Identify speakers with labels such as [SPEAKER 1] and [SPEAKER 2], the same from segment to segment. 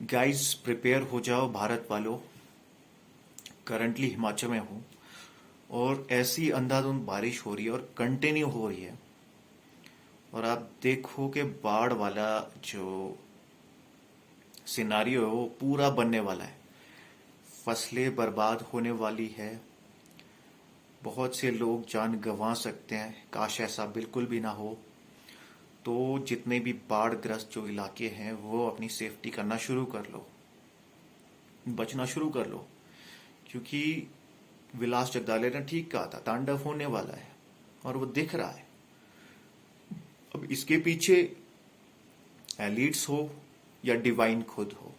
[SPEAKER 1] Guys prepare हो जाओ भारत वालों। करंटली हिमाचल में हूँ और ऐसी अंधाधुंध बारिश हो रही है और कंटिन्यू हो रही है। और आप देखो कि बाढ़ वाला जो सिनारियो है वो पूरा बनने वाला है। फसलें बर्बाद होने वाली है। बहुत से लोग जान गंवा सकते हैं। काश ऐसा बिल्कुल भी ना हो। तो जितने भी बाढ़ ग्रस्त जो इलाके हैं वो अपनी सेफ्टी करना शुरू कर लो, बचना शुरू कर लो। क्योंकि विलास जगदाले ने ठीक कहा था, तांडव होने वाला है और वो दिख रहा है। अब इसके पीछे एलिट्स हो या डिवाइन खुद हो,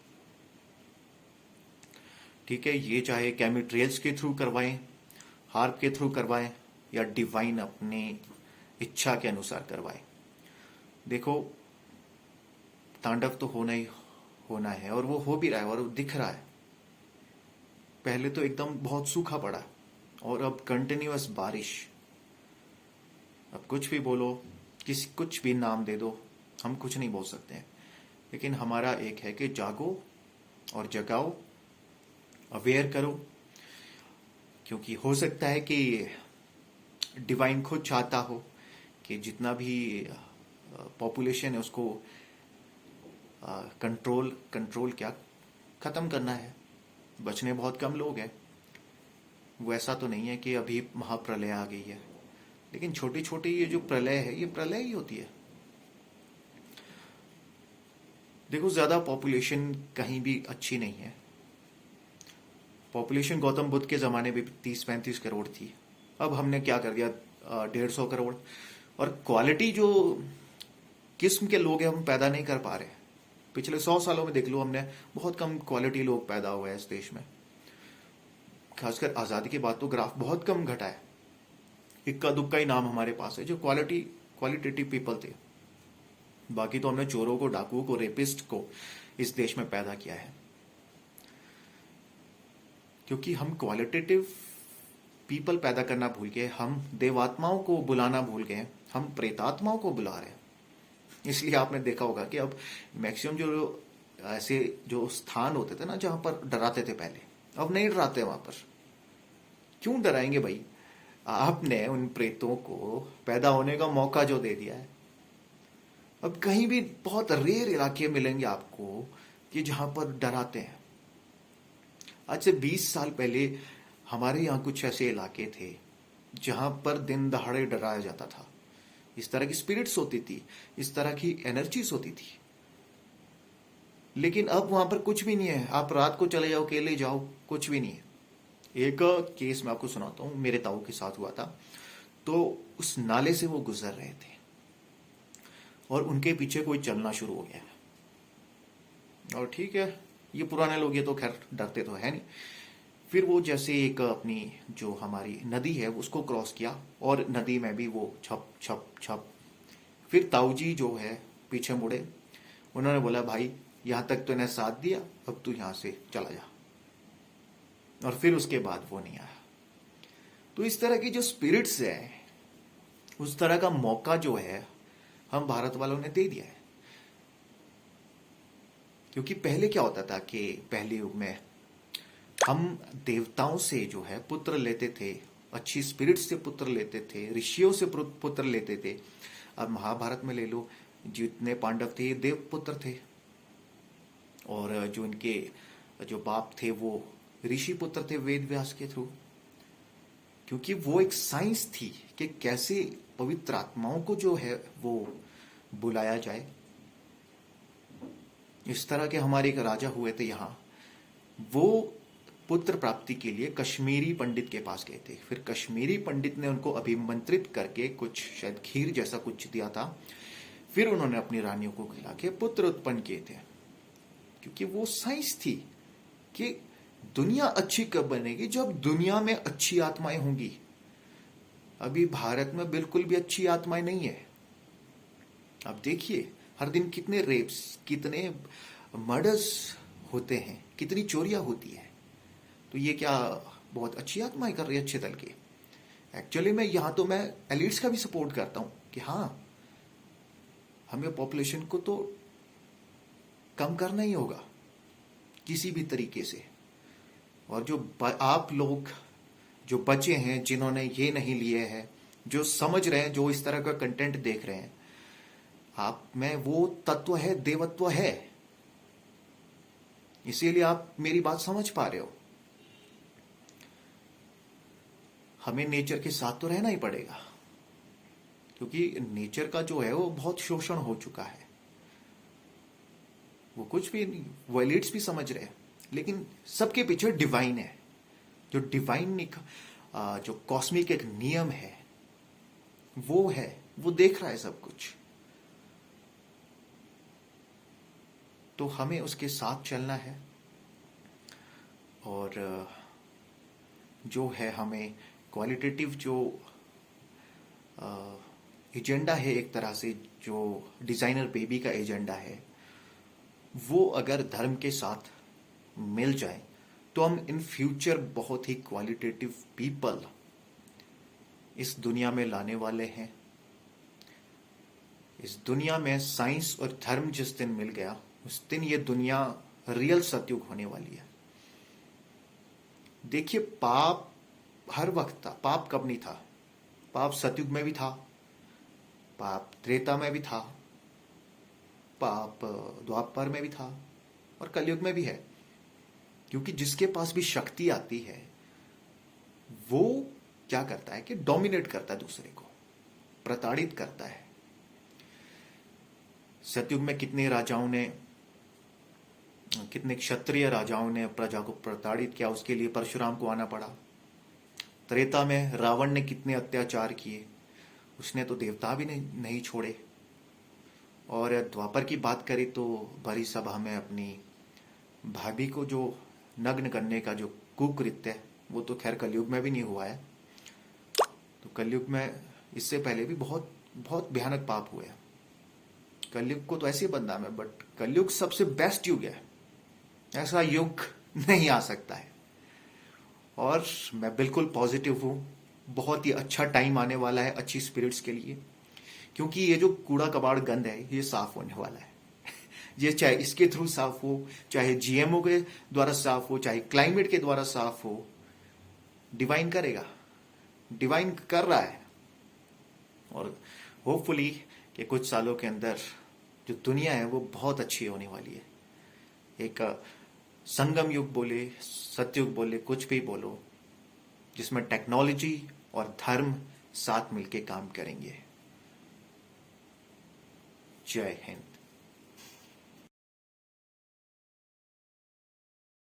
[SPEAKER 1] ठीक है, ये चाहे केमिट्रियल्स के थ्रू करवाएं, हार्प के थ्रू करवाएं या डिवाइन अपनी इच्छा के अनुसार करवाएं। देखो, तांडव तो होना ही होना है और वो हो भी रहा है और वो दिख रहा है। पहले तो एकदम बहुत सूखा पड़ा और अब कंटिन्यूअस बारिश। अब कुछ भी बोलो, कुछ भी नाम दे दो, हम कुछ नहीं बोल सकते हैं। लेकिन हमारा एक है कि जागो और जगाओ, अवेयर करो। क्योंकि हो सकता है कि डिवाइन खुद चाहता हो कि जितना भी पॉपुलेशन है उसको कंट्रोल क्या खत्म करना है। बचने बहुत कम लोग हैं। वो ऐसा तो नहीं है कि अभी महाप्रलय आ गई है। लेकिन छोटी छोटी ये जो प्रलय है, ये प्रलय ही होती है। देखो, ज्यादा पॉपुलेशन कहीं भी अच्छी नहीं है। पॉपुलेशन गौतम बुद्ध के जमाने में 30-35 करोड़ थी। अब हमने क्या कर दिया, 150 करोड़। और क्वालिटी जो किस्म के लोग हैं हम पैदा नहीं कर पा रहे। पिछले 100 सालों में देख लो, हमने बहुत कम क्वालिटी लोग पैदा हुए हैं इस देश में। खासकर आजादी के बाद तो ग्राफ बहुत कम घटा है। इक्का दुक्का ही नाम हमारे पास है जो क्वालिटेटिव पीपल थे। बाकी तो हमने चोरों को, डाकुओं को, रेपिस्ट को इस देश में पैदा किया है। क्योंकि हम क्वालिटेटिव पीपल पैदा करना भूल गए, हम देवात्माओं को बुलाना भूल गए, हम प्रेतात्माओं को बुला रहे हैं। इसलिए आपने देखा होगा कि अब मैक्सिमम जो ऐसे जो स्थान होते थे ना जहां पर डराते थे पहले, अब नहीं डराते वहां पर। क्यों डराएंगे भाई? आपने उन प्रेतों को पैदा होने का मौका जो दे दिया है। अब कहीं भी बहुत रेयर इलाके मिलेंगे आपको कि जहां पर डराते हैं। आज से 20 साल पहले हमारे यहाँ कुछ ऐसे इलाके थे जहां पर दिन दहाड़े डराया जाता था। इस तरह की स्पिरिट्स होती थी, इस तरह की एनर्जीज होती थी। लेकिन अब वहां पर कुछ भी नहीं है। आप रात को चले जाओ, अकेले जाओ, कुछ भी नहीं है। एक केस मैं आपको सुनाता हूँ, मेरे ताऊ के साथ हुआ था। तो उस नाले से वो गुजर रहे थे और उनके पीछे कोई चलना शुरू हो गया। और ठीक है, ये पुराने लोग, ये तो खैर डरते तो है नहीं। फिर वो जैसे एक अपनी जो हमारी नदी है उसको क्रॉस किया और नदी में भी वो छप छप छप। फिर ताऊ जी जो है पीछे मुड़े। उन्होंने बोला, भाई यहां तक तो इन्हें साथ दिया, अब तू यहां से चला जा। और फिर उसके बाद वो नहीं आया। तो इस तरह की जो स्पिरिट्स है, उस तरह का मौका जो है हम भारत वालों ने दे दिया है। क्योंकि पहले क्या होता था कि पहले युग में हम देवताओं से जो है पुत्र लेते थे, अच्छी स्पिरिट से पुत्र लेते थे, ऋषियों से पुत्र लेते थे। अब महाभारत में ले लो, जितने पांडव थे ये देव पुत्र थे और जो इनके जो बाप थे वो ऋषि पुत्र थे वेद व्यास के थ्रू। क्योंकि वो एक साइंस थी कि कैसे पवित्र आत्माओं को जो है वो बुलाया जाए। इस तरह के हमारे एक राजा हुए थे यहाँ। वो पुत्र प्राप्ति के लिए कश्मीरी पंडित के पास गए थे। फिर कश्मीरी पंडित ने उनको अभिमंत्रित करके कुछ शायद खीर जैसा कुछ दिया था। फिर उन्होंने अपनी रानियों को खिला के पुत्र उत्पन्न किए थे। क्योंकि वो साइंस थी कि दुनिया अच्छी कब बनेगी, जब दुनिया में अच्छी आत्माएं होंगी। अभी भारत में बिल्कुल भी अच्छी आत्माएं नहीं है। आप देखिए, हर दिन कितने रेप्स, कितने मर्डर्स होते हैं, कितनी चोरियां होती है। तो ये क्या बहुत अच्छी आत्माएं कर रही है अच्छे दल के? एक्चुअली मैं यहां तो मैं एलिट्स का भी सपोर्ट करता हूं कि हाँ, हमें पॉपुलेशन को तो कम करना ही होगा। किसी भी तरीके से। और जो आप लोग जो बचे हैं, जिन्होंने ये नहीं लिए हैं, जो समझ रहे हैं, जो इस तरह का कंटेंट देख रहे हैं, आप में वो तत्व है, देवत्व है, इसीलिए आप मेरी बात समझ पा रहे हो। हमें नेचर के साथ तो रहना ही पड़ेगा, क्योंकि नेचर का जो है वो बहुत शोषण हो चुका है। वो कुछ भी नहीं, वो एलिट्स भी समझ रहे हैं, लेकिन सबके पीछे डिवाइन है। जो डिवाइन जो कॉस्मिक एक नियम है, वो है, वो देख रहा है सब कुछ। तो हमें उसके साथ चलना है। और जो है, हमें क्वालिटेटिव जो एजेंडा है, एक तरह से जो डिजाइनर बेबी का एजेंडा है, वो अगर धर्म के साथ मिल जाए तो हम इन फ्यूचर बहुत ही क्वालिटेटिव पीपल इस दुनिया में लाने वाले हैं। इस दुनिया में साइंस और धर्म जिस दिन मिल गया, उस दिन ये दुनिया रियल सतयुग होने वाली है। देखिए, पाप हर वक्त था। पाप कब नहीं था? पाप सतयुग में भी था, पाप त्रेता में भी था, पाप द्वापर में भी था, और कलयुग में भी है। क्योंकि जिसके पास भी शक्ति आती है, वो क्या करता है कि डोमिनेट करता है, दूसरे को प्रताड़ित करता है। सतयुग में कितने क्षत्रिय राजाओं ने प्रजा को प्रताड़ित किया, उसके लिए परशुराम को आना पड़ा। त्रेता में रावण ने कितने अत्याचार किए, उसने तो देवता भी नहीं छोड़े। और द्वापर की बात करें तो भरी सभा में अपनी भाभी को जो नग्न करने का जो कुकृत्य है, वो तो खैर कलयुग में भी नहीं हुआ है। तो कलयुग में इससे पहले भी बहुत बहुत भयानक पाप हुए हैं। कलयुग को तो ऐसे बदनाम है, बट कलयुग सबसे बेस्ट युग है। ऐसा युग नहीं आ सकता है। और मैं बिल्कुल पॉजिटिव हूँ। बहुत ही अच्छा टाइम आने वाला है अच्छी स्पिरिट्स के लिए, क्योंकि ये जो कूड़ा कबाड़ गंद है, ये साफ होने वाला है। ये चाहे इसके थ्रू साफ हो, चाहे जीएमओ के द्वारा साफ हो, चाहे क्लाइमेट के द्वारा साफ हो, डिवाइन करेगा, डिवाइन कर रहा है। और होपफुली कि कुछ सालों के अंदर जो दुनिया है वो बहुत अच्छी होने वाली है। एक संगम युग बोले, सतयुग बोले, कुछ भी बोलो, जिसमें टेक्नोलॉजी और धर्म साथ मिलके काम करेंगे। जय हिंद।